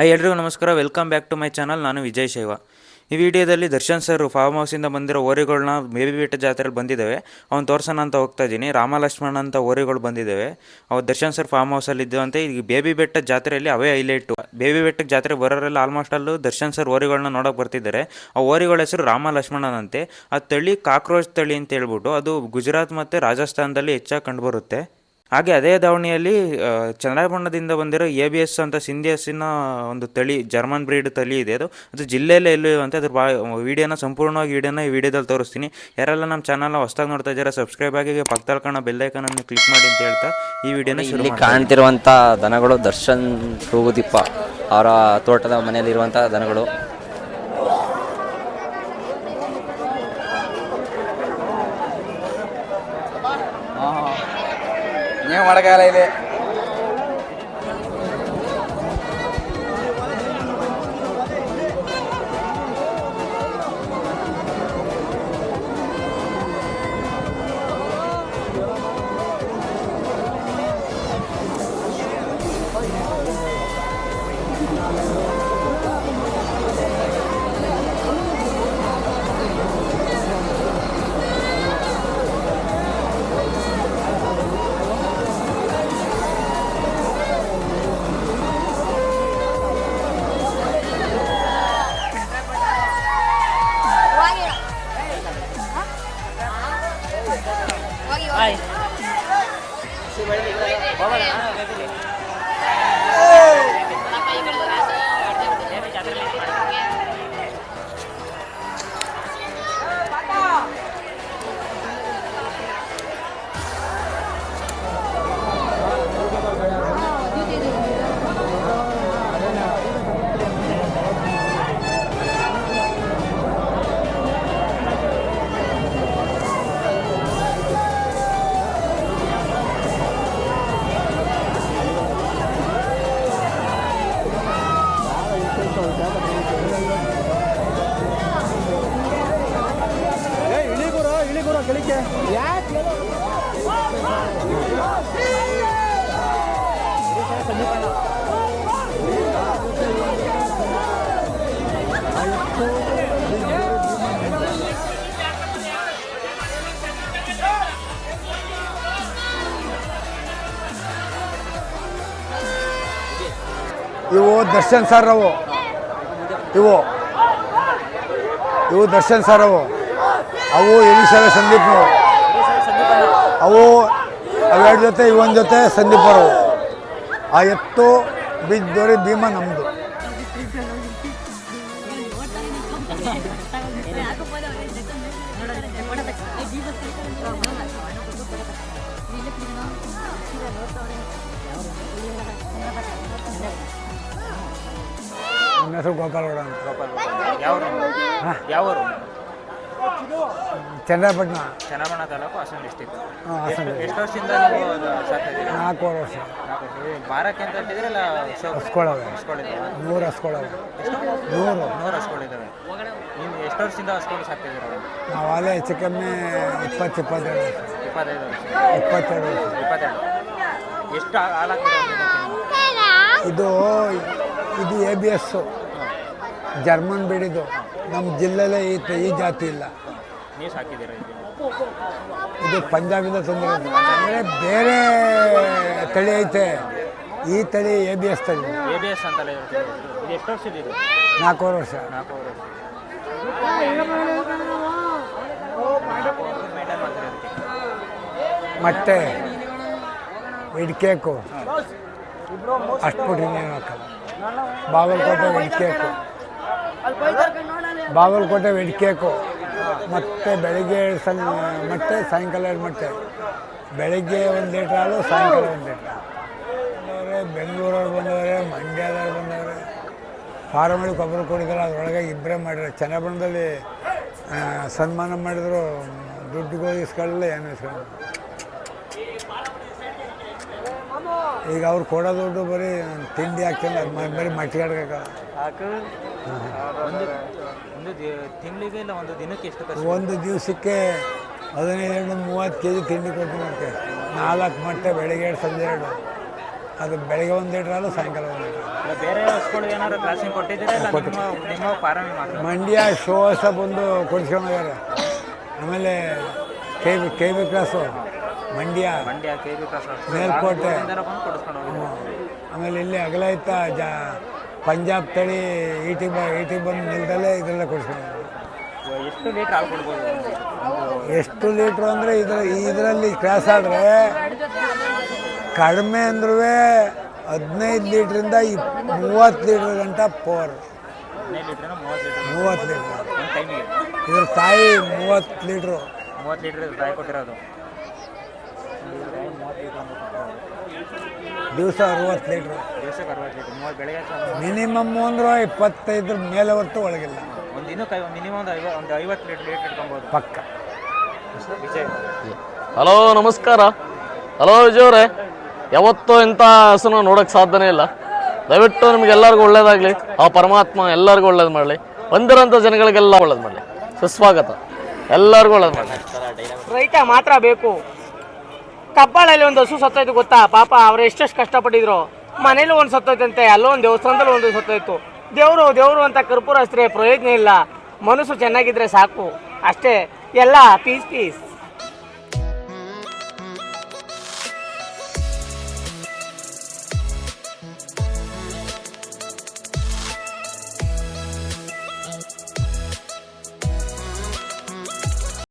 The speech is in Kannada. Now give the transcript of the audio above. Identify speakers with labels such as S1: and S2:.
S1: ಎಲ್ರಿಗೂ ನಮಸ್ಕಾರ. Welcome back to my channel. ನಾನು ವಿಜಯ್ ಶೈವ. ಈ ವಿಡಿಯೋದಲ್ಲಿ ದರ್ಶನ್ ಸರ್ ಫಾರ್ಮ್ ಹೌಸಿಂದ ಬಂದಿರೋ ಓರಿಗಳನ್ನ ಬೇಬಿ ಬೆಟ್ಟ ಜಾತ್ರೆಯಲ್ಲಿ ಬಂದಿದ್ದಾವೆ, ಅವ್ನು ತೋರ್ಸೋಣ ಅಂತ ಹೋಗ್ತಾ ಇದ್ದೀನಿ. ರಾಮ ಲಕ್ಷ್ಮಣ ಅಂತ ಓರಿಗಳು ಬಂದಿದ್ದಾವೆ. ಅವು ದರ್ಶನ್ ಸರ್ ಫಾರ್ಮ್ ಹೌಸಲ್ಲಿ ಇದ್ದಂತೆ. ಈಗ ಬೇಬಿ ಬೆಟ್ಟ ಜಾತ್ರೆಯಲ್ಲಿ ಅವೇ ಹೈಲೈಟು. ಬೇಬಿ ಬೆಟ್ಟಕ್ಕೆ ಜಾತ್ರೆ ಬರೋರೆಲ್ಲ ಆಲ್ಮೋಸ್ಟ್ ಅಲ್ಲೂ ದರ್ಶನ್ ಸರ್ ಓರಿಗಳನ್ನ ನೋಡೋಕೆ ಬರ್ತಿದ್ದಾರೆ. ಆ ಓರಿಗಳ ಹೆಸರು ರಾಮ ಲಕ್ಷ್ಮಣನಂತೆ. ಆ ತಳಿ ಕಾಕ್ರೋಚ್ ತಳಿ ಅಂತ ಹೇಳ್ಬಿಟ್ಟು ಅದು ಗುಜರಾತ್ ಮತ್ತು ರಾಜಸ್ಥಾನದಲ್ಲಿ ಹೆಚ್ಚಾಗಿ ಕಂಡುಬರುತ್ತೆ. ಹಾಗೆ ಅದೇ ದಾವಣಿಯಲ್ಲಿ ಚಂದ್ರಬಣ್ಣದಿಂದ ಬಂದಿರೋ ABS ಅಂತ ಸಿಂಧಿಯಸ್ಸಿನ ಒಂದು ತಳಿ, ಜರ್ಮನ್ ಬ್ರೀಡ್ ತಳಿ ಇದೆ. ಅದು ಜಿಲ್ಲೆಯಲ್ಲೇ ಎಲ್ಲೂ ಅಂತ ಅದ್ರ ವೀಡಿಯೋನ ಸಂಪೂರ್ಣವಾಗಿ ಈ ವಿಡಿಯೋದಲ್ಲಿ ತೋರಿಸ್ತೀನಿ. ಯಾರೆಲ್ಲ ನಮ್ಮ ಚಾನಲ್ನ ಹೊಸದಾಗಿ ನೋಡ್ತಾ ಇದ್ದಾರೆ ಸಬ್ಸ್ಕ್ರೈಬ್ ಆಗಿ ಪಕ್ಕದಲ್ಲಿ ಕಾಣೋ ಬೆಲ್ಲೈಕನನ್ನು ಕ್ಲಿಕ್ ಮಾಡಿ ಅಂತ ಹೇಳ್ತಾ ಈ ವಿಡಿಯೋನ
S2: ಇಲ್ಲಿ ಕಾಣ್ತಿರುವಂಥ ದನಗಳು ದರ್ಶನ್ ತೂಗುದೀಪ ಅವರ ತೋಟದ ಮನೆಯಲ್ಲಿರುವಂಥ ದನಗಳು.
S3: ನೀವು ಮಾಡೋಕ್ಕಾಗಲ್ಲ ಇದೆ.
S4: ಇವು ದರ್ಶನ್ ಸರ್ ಇವು ದರ್ಶನ್ ಸರ್ ಅವು ಎಲಿಸಲ ಸಂದೀಪ್ ಅವು ಅವೆರಡು ಜೊತೆ ಇವೊಂದು ಜೊತೆ ಸಂದೀಪ್ ಅವರು. ಆ ಎತ್ತು ಬಿದ್ದೋರಿ ಭೀಮ ನಮ್ಮದು. ನನ್ನ ಹೆಸರು ಗೋಪಾಲಗೌಡ ಅಂತ.
S1: ಯಾವ
S4: ಚನ್ನಪಟ್ಟಣ
S1: ತಾಲೂಕು, ಹಾಸನ ಡಿಸ್ಟಿಕ್.
S4: ಹಾಸನ.
S1: ಎಷ್ಟು ವರ್ಷದಿಂದ ನೀವು ಸಾಕ್ತಿದ್ದೀರಾ?
S4: 4 ವರ್ಷ.
S1: ಮಾರಕ್ಕೆ ಅಂತ ಇಟ್ಟಿದ್ರಲ್ಲ?
S4: ಹಸ್ಕೊಳ್ಳವೆ 100 ಹಸ್ಕೊಳ್ಳವೆ. 100
S1: ಹಸ್ಕೊಂಡಿದ್ದಾವೆ. ನೀವು ಎಷ್ಟು ವರ್ಷದಿಂದ ಹಸ್ಕೊಂಡು ಸಾಕ್ತಿದ್ದೀರಾ?
S4: ನಾವು ಅಲ್ಲೇ ಹೆಚ್ಚು ಕಮ್ಮಿ 22 ವರ್ಷ.
S1: 25 ವರ್ಷ.
S4: 22 ವರ್ಷ.
S1: 22. ಎಷ್ಟು ಹಾಲಾಗ್ತದೆ?
S4: ಇದು ABS ಜರ್ಮನ್ ಬಿಡಿದು. ನಮ್ಮ ಜಿಲ್ಲೆಯಲ್ಲೇ ಈ ಜಾತಿ ಇಲ್ಲ.
S1: ನೀವು ಸಾಕಿದ್ದೀರಾ?
S4: ಇದು ಪಂಜಾಬಿಂದ ತಂದಿರೋದು. ಅಂದರೆ ಬೇರೆ ತಳಿ ಐತೆ, ಈ ತಳಿ ABS ತಳಿ.
S1: ABS ಅಂತಲೇ ಇದು. ಎಷ್ಟು ವರ್ಷದಿದೆ?
S4: 4 ವರ್ಷ.
S1: 4 ವರ್ಷ.
S4: ಮತ್ತೆ ಇಡ್ಕೇಕು ಅಷ್ಟು ಬಿಟ್ಟು ಇನ್ನೇನು ಹಾಕಲ್ಲ. ಬಾಗಲಕೋಟೆ ವೆಡ್ಕೇಕು ಮತ್ತು ಬೆಳಗ್ಗೆ ಮೊಟ್ಟೆ, ಸಾಯಂಕಾಲ 2 ಮೊಟ್ಟೆ. ಬೆಳಗ್ಗೆ 1 ಲೀಟ್ರ್ ಹಾಲು, ಸಾಯಂಕಾಲ 1 ಲೀಟ್ರ್. ಬಂದವರೆ ಬೆಂಗಳೂರವ್ರು ಬಂದವರೆ, ಮಂಡ್ಯದವ್ರು ಬಂದವರೆ. ಫಾರಮಲ್ಲಿ ಗೊಬ್ಬರ ಕೊಡಿದ್ದಾರೆ, ಅದರೊಳಗೆ ಇಬ್ಬರೇ ಮಾಡಿದ್ರು. ಚನ್ನಬಣ್ಣದಲ್ಲಿ ಸನ್ಮಾನ ಮಾಡಿದ್ರು. ದುಡ್ಡುಗಳು ಇಸ್ಕೊಳ್ಳಲ್ಲ, ಏನು ಇಸ್ಕೊಳ್ಳಲ್ಲ. ಈಗ ಅವ್ರು ಕೊಡೋ ದುಡ್ಡು ಬರೀ ತಿಂಡಿ ಹಾಕ್ತಿಲ್ಲ, ಅದು ಬರೀ ಮಟ್ಟಿಗೆ ಒಂದು ದಿವಸಕ್ಕೆ 15-30 kg ತಿಂಡಿ ಕೊಡ್ತೀನಿ. 4 ಮೊಟ್ಟೆ ಬೆಳಿಗ್ಗೆ 2 ಸಂಜೆ 2. ಅದು ಬೆಳಗ್ಗೆ 1 ಲೀಟ್ರ್ ಹಾಲು, ಸಾಯಂಕಾಲ 1 ಲೀಟ್ರ್ ಹಾಲು.
S1: ಬೇರೆ ಹಸುಗಳಿಗೆ ಏನಾದ್ರು ಕ್ರಾಸಿಂಗ್ ಕೊಟ್ಟಿದ್ದೀರಾ ಇಲ್ಲ ನಿಮ್ಮ ಫಾರಮಿಗೆ ಮಾತ್ರ?
S4: ಮಂಡ್ಯ ಶೋ ಹೊಸ ಬಂದು ಕೊಡಿಸ್ಕೊಂಡೋಗ್ಯಾರೆ. ಆಮೇಲೆ K B cross, Mandya
S1: K B cross
S4: Melkote,
S1: ಬಂದು ಕೊಡಿಸ್ಕೊಂಡು ಹೋಗಿದ್ದೀರಾ?
S4: ಆಮೇಲೆ ಇಲ್ಲಿ ಅಗಲೈತ ಪಂಜಾಬ್ ತಳಿ ಈಟಿಗೆ ಬಂದು ನಿಲ್ದಲ್ಲೇ ಇದೆಲ್ಲ ಕೊಡಿಸ್ಕೊಂಡು.
S1: ಎಷ್ಟು ಲೀಟ್ರ್ ಹಾಲು ಕೊಡ್ಬೋದು?
S4: ಎಷ್ಟು ಲೀಟ್ರು ಅಂದರೆ ಇದರಲ್ಲಿ ಕ್ರಾಸ್ ಆದರೆ ಕಡಿಮೆ ಅಂದ್ರೂ 15 ಲೀಟ್ರಿಂದ 30 ಲೀಟ್ರ್ ಗಂಟ ಪವರ್.
S1: 15 ಲೀಟ್ರಿಂದ
S4: 30 ಲೀಟ್ರ್
S1: ಒಂದು ಟೈಮಿಗೆ
S4: ಇದ್ರ ತಾಯಿ 30 ಲೀಟ್ರು.
S1: 30 ಲೀಟ್ರ್ ತಾಯಿ ಕೊಟ್ಟಿರೋದು.
S4: ದಿವಸ 60 ಲೀಟ್ರು.
S1: ದಿವಸಕ್ಕೆ 60 ಲೀಟ್ರ್. ಬೆಳಗ್ಗೆ
S4: ಮಿನಿಮಮ್ ಅಂದ್ರೆ 25 ಮೇಲೆ ಹೊರತು ಒಳಗಿಲ್ಲ.
S1: ಒಂದು ದಿನಕ್ಕೆ ಮಿನಿಮಮ್ ಒಂದು 50 ಲೀಟ್ರ್ ಇಟ್ಕೊಬೋದು
S4: ಪಕ್ಕ.
S1: ವಿಜಯ್.
S3: ಹಲೋ, ನಮಸ್ಕಾರ. ಹಲೋ ವಿಜಯ್ ಅವರೇ, ಯಾವತ್ತೂ ಇಂಥ ಹಸುನ ನೋಡೋಕ್ಕೆ ಸಾಧ್ಯನೇ ಇಲ್ಲ. ದಯವಿಟ್ಟು ನಿಮಗೆಲ್ಲರಿಗೂ ಒಳ್ಳೇದಾಗಲಿ, ಆ ಪರಮಾತ್ಮ ಎಲ್ಲರಿಗೂ ಒಳ್ಳೇದು ಮಾಡಲಿ, ಬಂದಿರೋಂಥ ಜನಗಳಿಗೆಲ್ಲ ಒಳ್ಳೇದು ಮಾಡಲಿ. ಸುಸ್ವಾಗತ, ಎಲ್ಲರಿಗೂ ಒಳ್ಳೇದು ಮಾಡಲಿ.
S5: ರೈತ ಮಾತ್ರ ಬೇಕು. ಕಬ್ಬಾಳಲ್ಲಿ ಒಂದು ಹಸು ಸತ್ತೋಯ್ತು ಗೊತ್ತಾ? ಪಾಪ ಅವ್ರು ಎಷ್ಟೆಷ್ಟು ಕಷ್ಟಪಟ್ಟಿದ್ರು. ಮನೇಲಿ ಒಂದು ಸತ್ತೋಯ್ತಂತೆ, ಅಲ್ಲೋ ಒಂದು ದೇವಸ್ಥಾನದಲ್ಲಿ ಒಂದು ಸತ್ತೋಯ್ತು. ದೇವರು ಅಂತ ಕರ್ಪೂರ ಹಚ್ಚಿದ್ರೆ ಪ್ರಯೋಜನ ಇಲ್ಲ. ಮನಸ್ಸು ಚೆನ್ನಾಗಿದ್ರೆ ಸಾಕು ಅಷ್ಟೇ. ಎಲ್ಲ ಪೀಸ್.